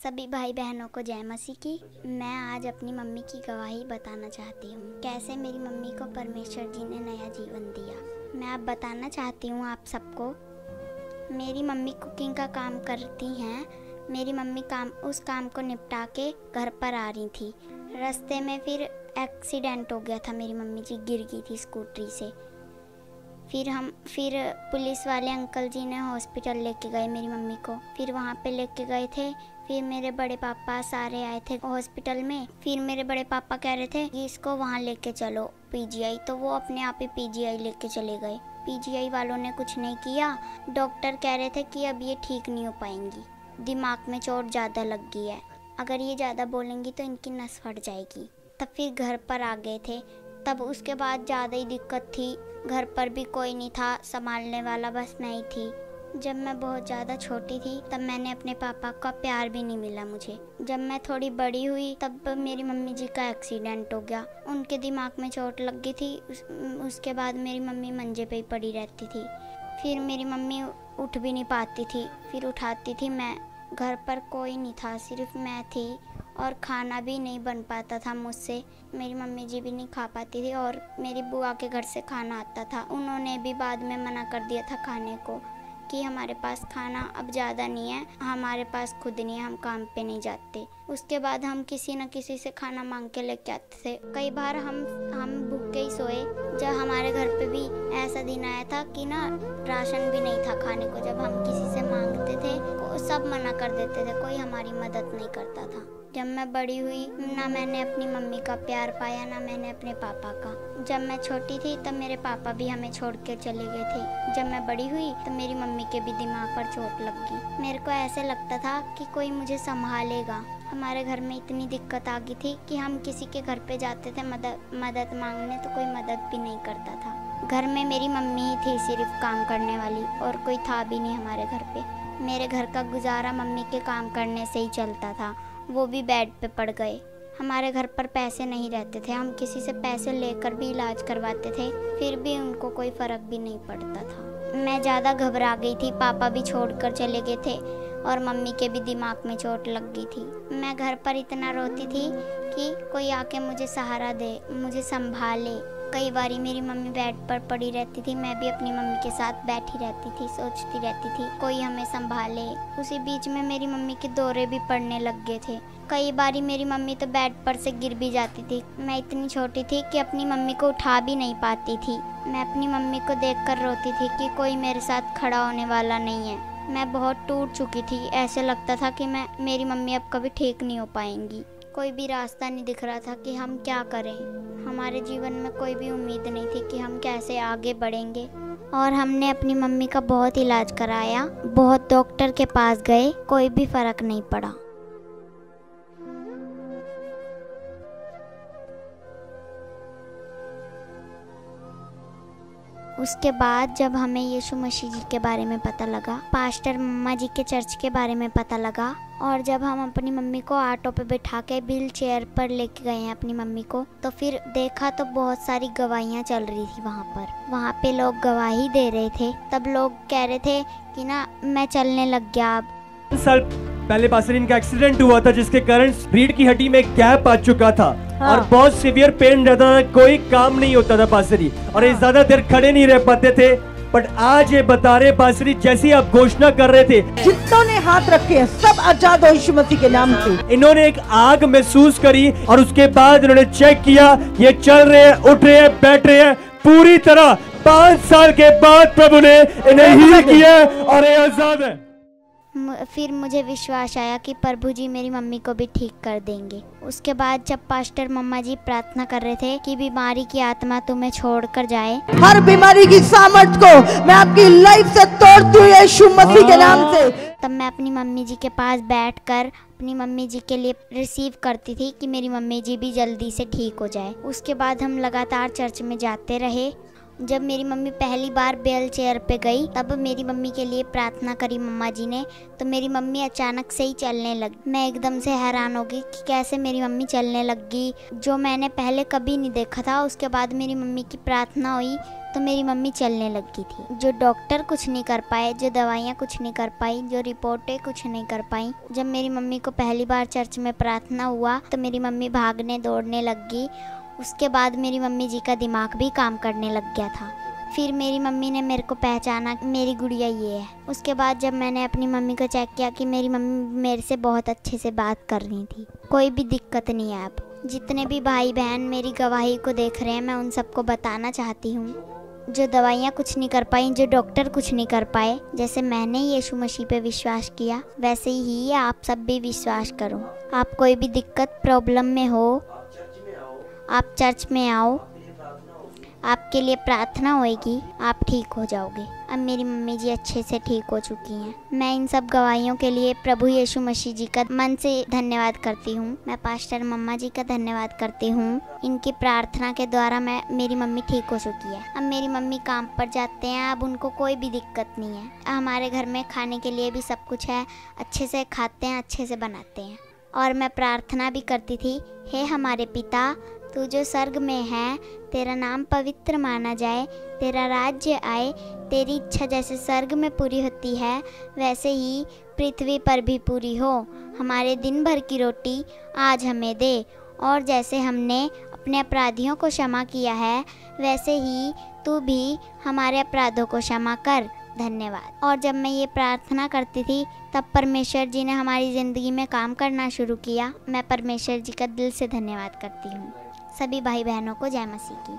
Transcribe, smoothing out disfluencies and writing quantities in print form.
सभी भाई बहनों को जय मसीह की। मैं आज अपनी मम्मी की गवाही बताना चाहती हूँ, कैसे मेरी मम्मी को परमेश्वर जी ने नया जीवन दिया। मैं अब बताना चाहती हूँ आप सबको। मेरी मम्मी कुकिंग का काम करती हैं। मेरी मम्मी उस काम को निपटा के घर पर आ रही थी। रास्ते में फिर एक्सीडेंट हो गया था, मेरी मम्मी जी गिर गई थी स्कूटरी से। फिर पुलिस वाले अंकल जी ने हॉस्पिटल लेके गए मेरी मम्मी को। फिर वहाँ पे लेके गए थे। फिर मेरे बड़े पापा सारे आए थे हॉस्पिटल में। फिर मेरे बड़े पापा कह रहे थे कि इसको वहाँ लेके चलो पीजीआई, तो वो अपने आप ही पीजीआई लेके चले गए। पीजीआई वालों ने कुछ नहीं किया। डॉक्टर कह रहे थे कि अब ये ठीक नहीं हो पाएंगी, दिमाग में चोट ज़्यादा लग गई है, अगर ये ज़्यादा बोलेंगी तो इनकी नस फट जाएगी। तब फिर घर पर आ गए थे। तब उसके बाद ज़्यादा ही दिक्कत थी। घर पर भी कोई नहीं था संभालने वाला, बस मैं ही थी। जब मैं बहुत ज़्यादा छोटी थी तब मैंने अपने पापा का प्यार भी नहीं मिला मुझे। जब मैं थोड़ी बड़ी हुई तब मेरी मम्मी जी का एक्सीडेंट हो गया, उनके दिमाग में चोट लग गई थी। उसके बाद मेरी मम्मी मंजे पे ही पड़ी रहती थी। फिर मेरी मम्मी उठ भी नहीं पाती थी, फिर उठाती थी मैं। घर पर कोई नहीं था, सिर्फ मैं थी और खाना भी नहीं बन पाता था मुझसे। मेरी मम्मी जी भी नहीं खा पाती थी और मेरी बुआ के घर से खाना आता था। उन्होंने भी बाद में मना कर दिया था खाने को कि हमारे पास खाना अब ज़्यादा नहीं है, हमारे पास खुद नहीं है, हम काम पे नहीं जाते। उसके बाद हम किसी न किसी से खाना मांग के लेके आते थे। कई बार हम भूखे ही सोए। जब हमारे घर पे भी ऐसा दिन आया था कि ना राशन भी नहीं था खाने को। जब हम किसी से मांगते थे तो सब मना कर देते थे, कोई हमारी मदद नहीं करता था। जब मैं बड़ी हुई ना मैंने अपनी मम्मी का प्यार पाया, ना मैंने अपने पापा का। जब मैं छोटी थी तब मेरे पापा भी हमें छोड़ के चले गए थे। जब मैं बड़ी हुई तो मेरी मम्मी के भी दिमाग पर चोट लग गई। मेरे को ऐसे लगता था कि कोई मुझे संभालेगा। हमारे घर में इतनी दिक्कत आ गई थी कि हम किसी के घर पे जाते थे मदद मांगने तो कोई मदद भी नहीं करता था। घर में मेरी मम्मी ही थी सिर्फ काम करने वाली, और कोई था भी नहीं हमारे घर पे। मेरे घर का गुजारा मम्मी के काम करने से ही चलता था, वो भी बेड पे पड़ गए। हमारे घर पर पैसे नहीं रहते थे, हम किसी से पैसे लेकर भी इलाज करवाते थे, फिर भी उनको कोई फ़र्क भी नहीं पड़ता था। मैं ज़्यादा घबरा गई थी, पापा भी छोड़कर चले गए थे और मम्मी के भी दिमाग में चोट लग गई थी। मैं घर पर इतना रोती थी कि कोई आके मुझे सहारा दे, मुझे संभाले। कई बारी मेरी मम्मी बेड पर पड़ी रहती थी, मैं भी अपनी मम्मी के साथ बैठी रहती थी, सोचती रहती थी कोई हमें संभाले। उसी बीच में मेरी मम्मी के दौरे भी पड़ने लग गए थे। कई बारी मेरी मम्मी तो बेड पर से गिर भी जाती थी। मैं इतनी छोटी थी कि अपनी मम्मी को उठा भी नहीं पाती थी। मैं अपनी मम्मी को देखकर रोती थी कि कोई मेरे साथ खड़ा होने वाला नहीं है। मैं बहुत टूट चुकी थी, ऐसे लगता था कि मेरी मम्मी अब कभी ठीक नहीं हो पाएंगी। कोई भी रास्ता नहीं दिख रहा था कि हम क्या करें। हमारे जीवन में कोई भी उम्मीद नहीं थी कि हम कैसे आगे बढ़ेंगे। और हमने अपनी मम्मी का बहुत इलाज कराया, बहुत डॉक्टर के पास गए, कोई भी फ़र्क नहीं पड़ा। उसके बाद जब हमें यीशु मसीह जी के बारे में पता लगा, पास्टर मम्मा जी के चर्च के बारे में पता लगा, और जब हम अपनी मम्मी को ऑटो पे बिठा के व्हील चेयर पर लेके गए हैं अपनी मम्मी को, तो फिर देखा तो बहुत सारी गवाहियाँ चल रही थी वहाँ पे लोग गवाही दे रहे थे। तब लोग कह रहे थे कि ना मैं चलने लग गया। अब साल पहले पासरीन का एक्सीडेंट हुआ था जिसके कारण रीढ़ की हड्डी में गैप आ चुका था। हाँ। और बहुत सीवियर पेन रहता था, कोई काम नहीं होता था पासरी, और ये ज्यादा देर खड़े नहीं रह पाते थे। बट आज ये बता रहे पासरी, जैसी आप घोषणा कर रहे थे, जितनों ने हाथ रखे हैं सब आजाद हो यीशु मसीह के नाम से। इन्होंने एक आग महसूस करी और उसके बाद इन्होंने चेक किया, ये चल रहे हैं, उठ रहे हैं, बैठ रहे हैं पूरी तरह। 5 साल के बाद प्रभु ने इन्हें हील किया और ये आजाद है। फिर मुझे विश्वास आया कि प्रभु जी मेरी मम्मी को भी ठीक कर देंगे। उसके बाद जब पास्टर मम्मा जी प्रार्थना कर रहे थे कि बीमारी की आत्मा तुम्हें छोड़कर जाए, हर बीमारी की सामर्थ को मैं आपकी लाइफ से तोड़ती हूँ यीशु मसीह के नाम से। तब मैं अपनी मम्मी जी के पास बैठकर अपनी मम्मी जी के लिए रिसीव करती थी कि मेरी मम्मी जी भी जल्दी से ठीक हो जाए। उसके बाद हम लगातार चर्च में जाते रहे जब मेरी मम्मी पहली बार व्हील चेयर पे गई तब मेरी मम्मी के लिए प्रार्थना करी मम्मा जी ने, तो मेरी मम्मी अचानक से ही चलने लगी। मैं एकदम से हैरान हो गई कि कैसे मेरी मम्मी चलने लगी, जो मैंने पहले कभी नहीं देखा था। उसके बाद मेरी मम्मी की प्रार्थना हुई तो मेरी मम्मी चलने लगी थी। जो डॉक्टर कुछ नहीं कर पाए, जो दवाइयाँ कुछ नहीं कर पाई, जो रिपोर्टें कुछ नहीं कर पाई, जब मेरी मम्मी को पहली बार चर्च में प्रार्थना हुआ तो मेरी मम्मी भागने दौड़ने लगी। उसके बाद मेरी मम्मी जी का दिमाग भी काम करने लग गया था। फिर मेरी मम्मी ने मेरे को पहचाना, मेरी गुड़िया ये है। उसके बाद जब मैंने अपनी मम्मी को चेक किया कि मेरी मम्मी मेरे से बहुत अच्छे से बात कर रही थी, कोई भी दिक्कत नहीं है। अब जितने भी भाई बहन मेरी गवाही को देख रहे हैं, मैं उन सबको बताना चाहती हूँ, जो दवाइयाँ कुछ नहीं कर पाई, जो डॉक्टर कुछ नहीं कर पाए, जैसे मैंने यीशु मसीह पे विश्वास किया वैसे ही आप सब भी विश्वास करो। आप कोई भी दिक्कत प्रॉब्लम में हो, आप चर्च में आओ, आपके लिए प्रार्थना होएगी, आप ठीक हो जाओगे। अब मेरी मम्मी जी अच्छे से ठीक हो चुकी हैं। मैं इन सब गवाहियों के लिए प्रभु यीशु मसीह जी का मन से धन्यवाद करती हूँ। मैं पास्टर मम्मा जी का धन्यवाद करती हूँ। इनकी प्रार्थना के द्वारा मेरी मम्मी ठीक हो चुकी है। अब मेरी मम्मी काम पर जाते हैं, अब उनको कोई भी दिक्कत नहीं है। हमारे घर में खाने के लिए भी सब कुछ है, अच्छे से खाते हैं, अच्छे से बनाते हैं। और मैं प्रार्थना भी करती थी, हे हमारे पिता, तू जो स्वर्ग में है, तेरा नाम पवित्र माना जाए, तेरा राज्य आए, तेरी इच्छा जैसे स्वर्ग में पूरी होती है वैसे ही पृथ्वी पर भी पूरी हो। हमारे दिन भर की रोटी आज हमें दे, और जैसे हमने अपने अपराधियों को क्षमा किया है वैसे ही तू भी हमारे अपराधों को क्षमा कर। धन्यवाद। और जब मैं ये प्रार्थना करती थी तब परमेश्वर जी ने हमारी ज़िंदगी में काम करना शुरू किया। मैं परमेश्वर जी का दिल से धन्यवाद करती हूँ। सभी भाई बहनों को जय मसीह की।